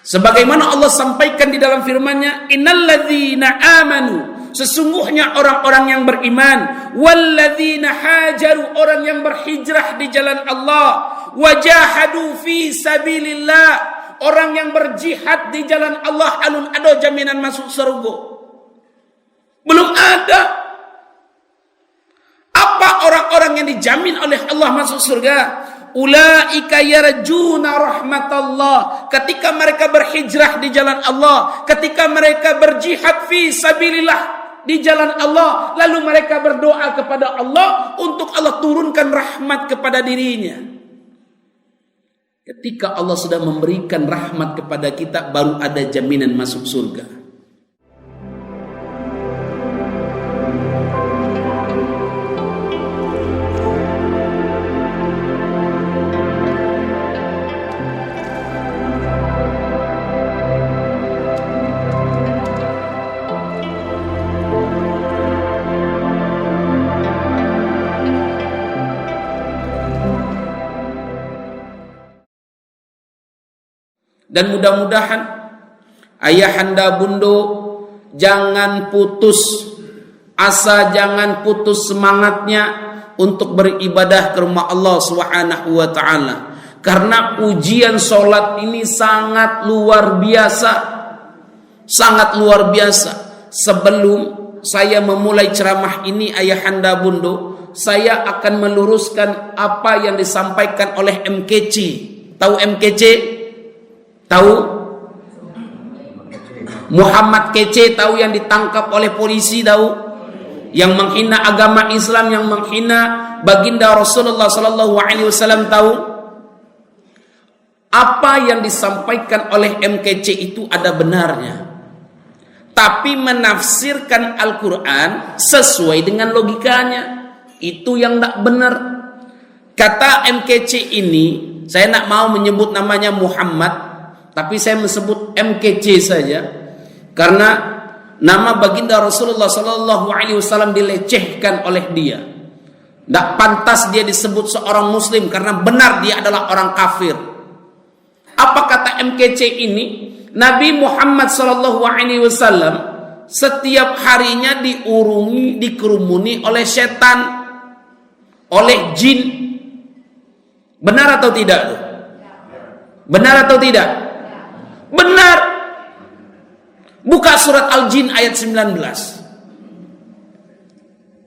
Sebagaimana Allah sampaikan di dalam firman-Nya, innalladzina amanu, sesungguhnya orang-orang yang beriman, walladzina hajaru, orang yang berhijrah di jalan Allah, wajahadu fi sabilillah, orang yang berjihad di jalan Allah, alun ado jaminan masuk surga. Belum ada. Apa orang-orang yang dijamin oleh Allah masuk surga? Ulaika yarjuna rahmatallah, ketika mereka berhijrah di jalan Allah, ketika mereka berjihad fi sabilillah di jalan Allah, lalu mereka berdoa kepada Allah untuk Allah turunkan rahmat kepada dirinya. Ketika Allah sudah memberikan rahmat kepada kita, baru ada jaminan masuk surga. Dan mudah-mudahan ayahanda bundo jangan putus asa, jangan putus semangatnya untuk beribadah ke rumah Allah Subhanahu wa taala. Karena ujian salat ini sangat luar biasa. Sangat luar biasa. Sebelum saya memulai ceramah ini ayahanda bundo, saya akan meluruskan apa yang disampaikan oleh MKC. Tahu MKC? Tahu? Muhammad Kece, tahu, yang ditangkap oleh polisi, tahu? Yang menghina agama Islam, yang menghina baginda Rasulullah sallallahu alaihi wasallam, tahu? Apa yang disampaikan oleh MKC itu ada benarnya. Tapi menafsirkan Al-Qur'an sesuai dengan logikanya, itu yang tidak benar. Kata MKC ini, saya tidak mau menyebut namanya Muhammad, tapi saya menyebut MKC saja, karena nama baginda Rasulullah sallallahu alaihi wasallam dilecehkan oleh dia. Tidak pantas dia disebut seorang muslim, karena benar dia adalah orang kafir. Apa kata MKC ini? Nabi Muhammad sallallahu alaihi wasallam setiap harinya diurungi, dikerumuni oleh setan, oleh jin. Benar atau tidak? Benar atau tidak? Benar. Buka surat Al-Jin ayat 19.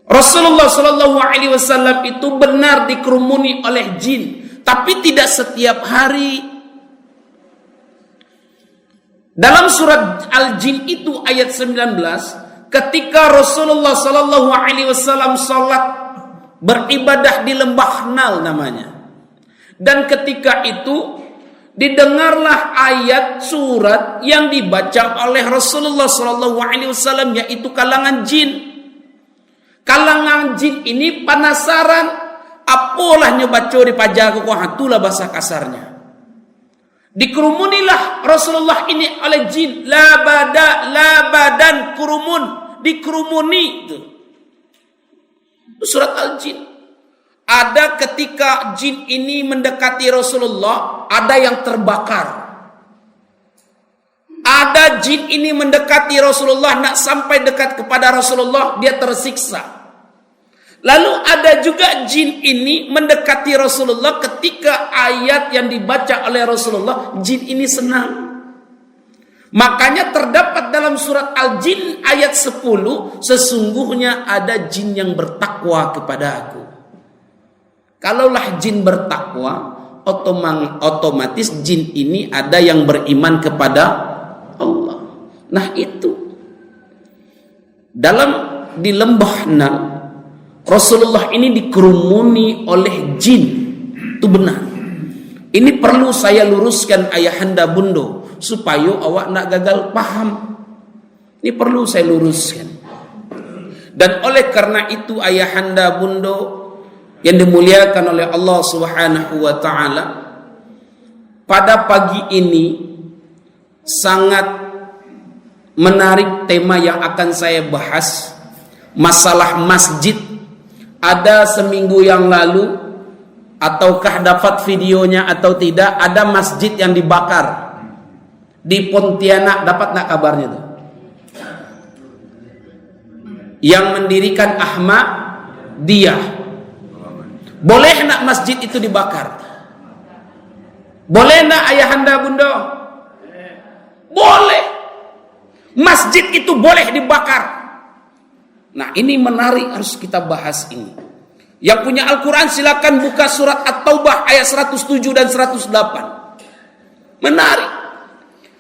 Rasulullah sallallahu alaihi wasallam itu benar dikerumuni oleh jin, tapi tidak setiap hari. Dalam surat Al-Jin itu ayat 19, ketika Rasulullah sallallahu alaihi wasallam salat beribadah di lembah Nal namanya. Dan ketika itu didengarlah ayat surat yang dibaca oleh Rasulullah sallallahu alaihi wasallam, yaitu kalangan jin. Kalangan jin ini penasaran, apalah nyobaco di pajaku ko hatulah bahasa kasarnya. Dikerumunilah Rasulullah ini oleh jin, la badan kurumun, dikerumuni itu. Surat Al-Jin. Ada ketika jin ini mendekati Rasulullah, ada yang terbakar. Ada jin ini mendekati Rasulullah, nak sampai dekat kepada Rasulullah, dia tersiksa. Lalu ada juga jin ini mendekati Rasulullah, ketika ayat yang dibaca oleh Rasulullah, jin ini senang. Makanya terdapat dalam surat Al-Jin ayat 10, sesungguhnya ada jin yang bertakwa kepada aku. Kalaulah jin bertakwa, otomatis jin ini ada yang beriman kepada Allah. Nah itu di lembah Nal, Rasulullah ini dikerumuni oleh jin. Itu benar. Ini perlu saya luruskan ayahanda bundo, supaya awak nak gagal paham. Ini perlu saya luruskan. Dan oleh karena itu ayahanda bundo yang dimuliakan oleh Allah Subhanahu wa taala, pada pagi ini sangat menarik tema yang akan saya bahas, masalah masjid. Ada seminggu yang lalu, ataukah dapat videonya atau tidak, ada masjid yang dibakar. Di Pontianak dapat nak kabarnya tuh? Yang mendirikan Ahmadiyah. Boleh nak masjid itu dibakar? Boleh nak ayahanda bunda? Boleh. Masjid itu boleh dibakar. Nah, ini menarik, harus kita bahas ini. Yang punya Al-Quran silakan buka surat At-Taubah ayat 107 dan 108. Menarik.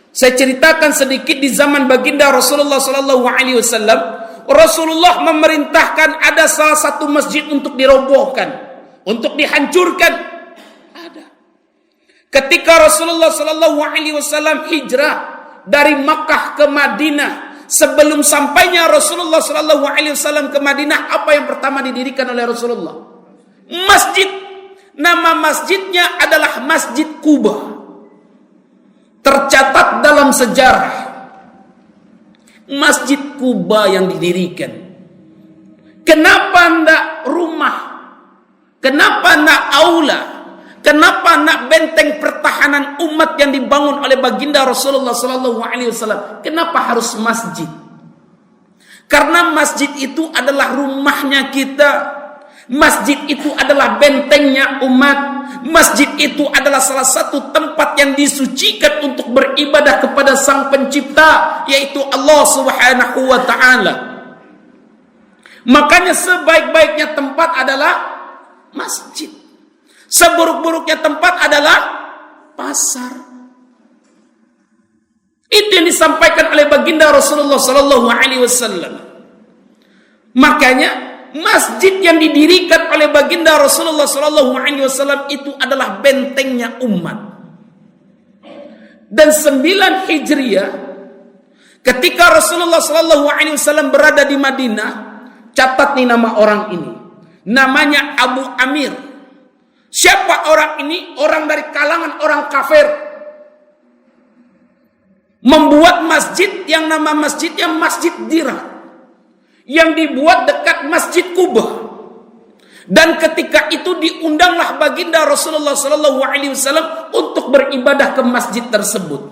Saya ceritakan sedikit di zaman baginda Rasulullah SAW. Rasulullah memerintahkan ada salah satu masjid untuk dirobohkan, untuk dihancurkan. Ada. Ketika Rasulullah SAW hijrah dari Makkah ke Madinah, sebelum sampainya Rasulullah SAW ke Madinah, apa yang pertama didirikan oleh Rasulullah? Masjid. Nama masjidnya adalah Masjid Quba. Tercatat dalam sejarah, Masjid Quba yang didirikan. Kenapa ndak rumah? Kenapa ndak aula? Kenapa nak benteng pertahanan umat yang dibangun oleh baginda Rasulullah SAW? Kenapa harus masjid? Karena masjid itu adalah rumahnya kita. Masjid itu adalah bentengnya umat. Masjid itu adalah salah satu tempat yang disucikan untuk beribadah kepada Sang Pencipta, yaitu Allah Subhanahu wa Ta'ala. Makanya sebaik-baiknya tempat adalah masjid. Seburuk-buruknya tempat adalah pasar. Itu yang disampaikan oleh baginda Rasulullah SAW. Makanya masjid yang didirikan oleh baginda Rasulullah SAW itu adalah bentengnya umat. Dan 9 Hijriah, ketika Rasulullah SAW berada di Madinah, catat nih nama orang ini. Namanya Abu Amir. Siapa orang ini? Orang dari kalangan orang kafir. Membuat masjid yang nama masjidnya Masjid Dirar, yang dibuat dekat Masjid Quba. Dan ketika itu diundanglah baginda Rasulullah SAW untuk beribadah ke masjid tersebut.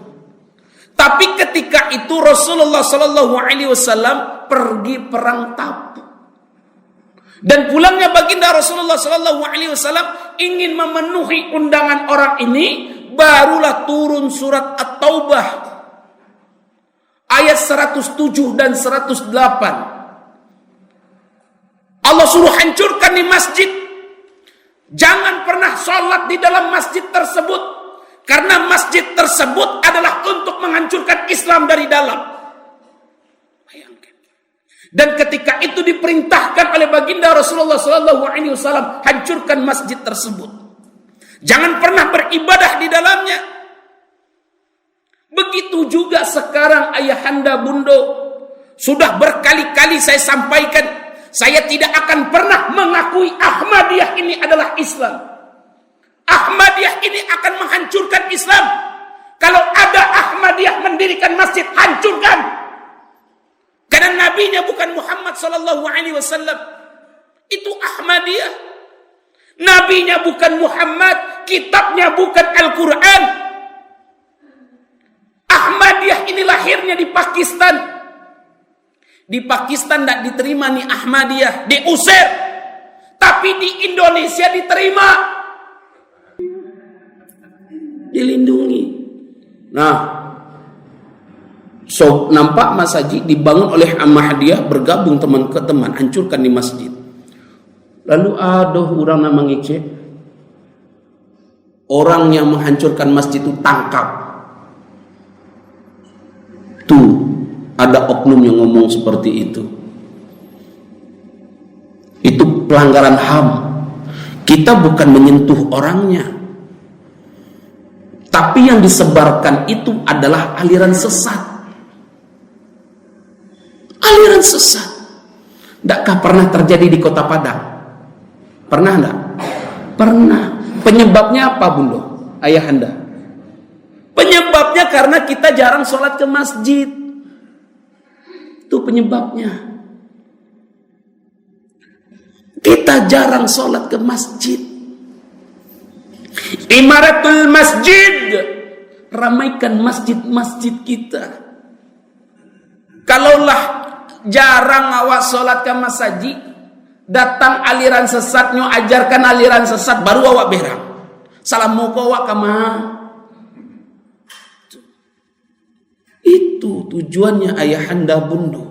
Tapi ketika itu Rasulullah SAW pergi perang Tabuk. Dan pulangnya baginda Rasulullah SAW ingin memenuhi undangan orang ini, barulah turun surat At-Taubah ayat 107 dan 108. Allah suruh hancurkan di masjid. Jangan pernah sholat di dalam masjid tersebut, karena masjid tersebut adalah untuk menghancurkan Islam dari dalam. Bayangkan. Dan ketika itu diperintahkan oleh baginda Rasulullah SAW, hancurkan masjid tersebut. Jangan pernah beribadah di dalamnya. Begitu juga sekarang ayahanda bundo. Sudah berkali-kali saya sampaikan, saya tidak akan pernah mengakui Ahmadiyah ini adalah Islam. Ahmadiyah ini akan menghancurkan Islam. Kalau ada Ahmadiyah mendirikan masjid, hancurkan. Karena nabinya bukan Muhammad SAW. Itu Ahmadiyah. Nabinya bukan Muhammad, kitabnya bukan Al-Quran. Ahmadiyah ini lahirnya di Pakistan. Di Pakistan tidak diterima nih Ahmadiyah, diusir. Tapi di Indonesia diterima, dilindungi. Nah, so nampak Mas Haji dibangun oleh Ahmadiyah, bergabung teman ke teman, hancurkan di masjid. Lalu aduh orang nama ngecek, orang yang menghancurkan masjid itu tangkap. Tuh ada oknum yang ngomong seperti itu. Itu pelanggaran HAM. Kita bukan menyentuh orangnya, tapi yang disebarkan itu adalah aliran sesat. Aliran sesat. Tidakkah pernah terjadi di Kota Padang? Pernah enggak? Pernah. Penyebabnya apa, Bunda? Ayahanda? Penyebabnya karena kita jarang sholat ke masjid. Itu penyebabnya. Kita jarang sholat ke masjid. Imaratul masjid Ramaikan masjid-masjid kita. Kalaulah jarang awak sholat ke masjid, datang aliran sesatnya, ajarkan aliran sesat, baru awak berang. Salam muka awak kemana? Itu tujuannya ayahanda bunda.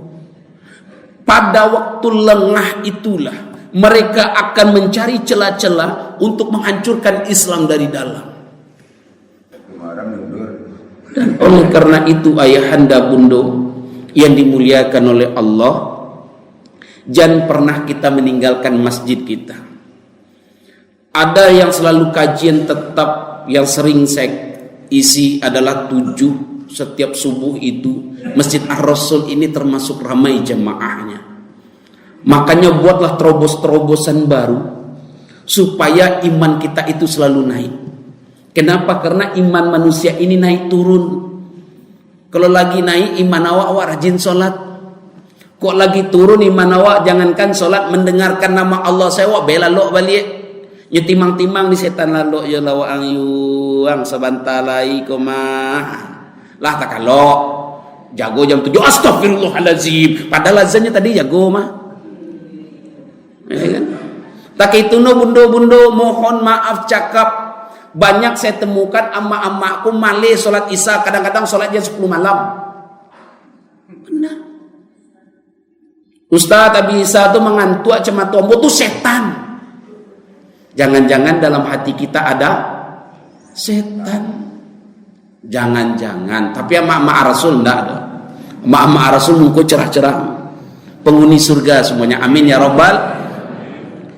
Pada waktu lengah itulah mereka akan mencari celah-celah untuk menghancurkan Islam dari dalam. Dan oleh karena itu ayahanda bunda yang dimuliakan oleh Allah, jangan pernah kita meninggalkan masjid kita. Ada yang selalu kajian tetap yang sering saya isi adalah 7 setiap subuh itu. Masjid Ar-Rasul ini termasuk ramai jemaahnya. Makanya buatlah terobos-terobosan baru supaya iman kita itu selalu naik. Kenapa? Karena iman manusia ini naik turun. Kalau lagi naik iman awak rajin sholat. Kok lagi turun iman awak, jangankan sholat, mendengarkan nama Allah saya awak bela lo balik. Nyetimang-timang di setan lalu ya lawang yuang sebantalai komah. Lah tak kalau jago jam 7 astagfirullahalazim. Padahal azannya tadi jago mah. Ya kan? Tak itu no bundo-bundo mohon maaf cakap. Banyak saya temukan amma-ammaku malih solat isya, kadang-kadang solat jam 10 malam. Benar. Ustaz Abi Isa itu mengantuk cuma tombo itu setan. Jangan-jangan dalam hati kita ada setan. Jangan-jangan. Tapi amma-amma Rasul enggak ada. Amma-amma Rasul muka cerah-cerah. Penghuni surga semuanya. Amin ya rabbal.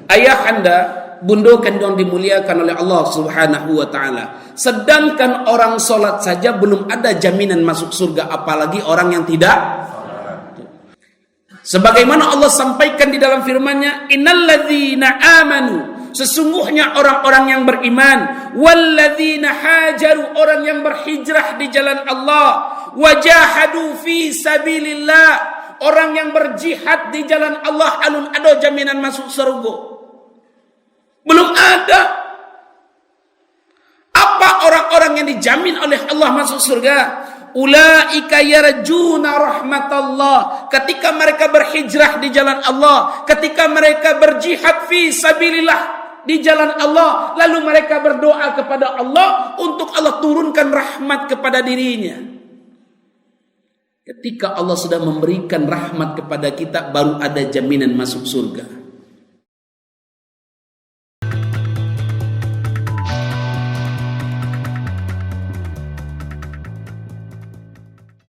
Ayahanda bunda kandung dimuliakan oleh Allah Subhanahu wa taala. Sedangkan orang solat saja belum ada jaminan masuk surga, apalagi orang yang tidak. Sebagaimana Allah sampaikan di dalam firman-Nya, innalladzina amanu, sesungguhnya orang-orang yang beriman, walladzina hajaru, orang yang berhijrah di jalan Allah, wajahadu fi sabilillah, orang yang berjihad di jalan Allah, alun ada jaminan masuk surga. Belum ada. Apa orang-orang yang dijamin oleh Allah masuk surga? Ulaika yarjuna rahmatallah. Ketika mereka berhijrah di jalan Allah, ketika mereka berjihad fi sabilillah di jalan Allah, lalu mereka berdoa kepada Allah untuk Allah turunkan rahmat kepada dirinya. Ketika Allah sudah memberikan rahmat kepada kita, baru ada jaminan masuk surga.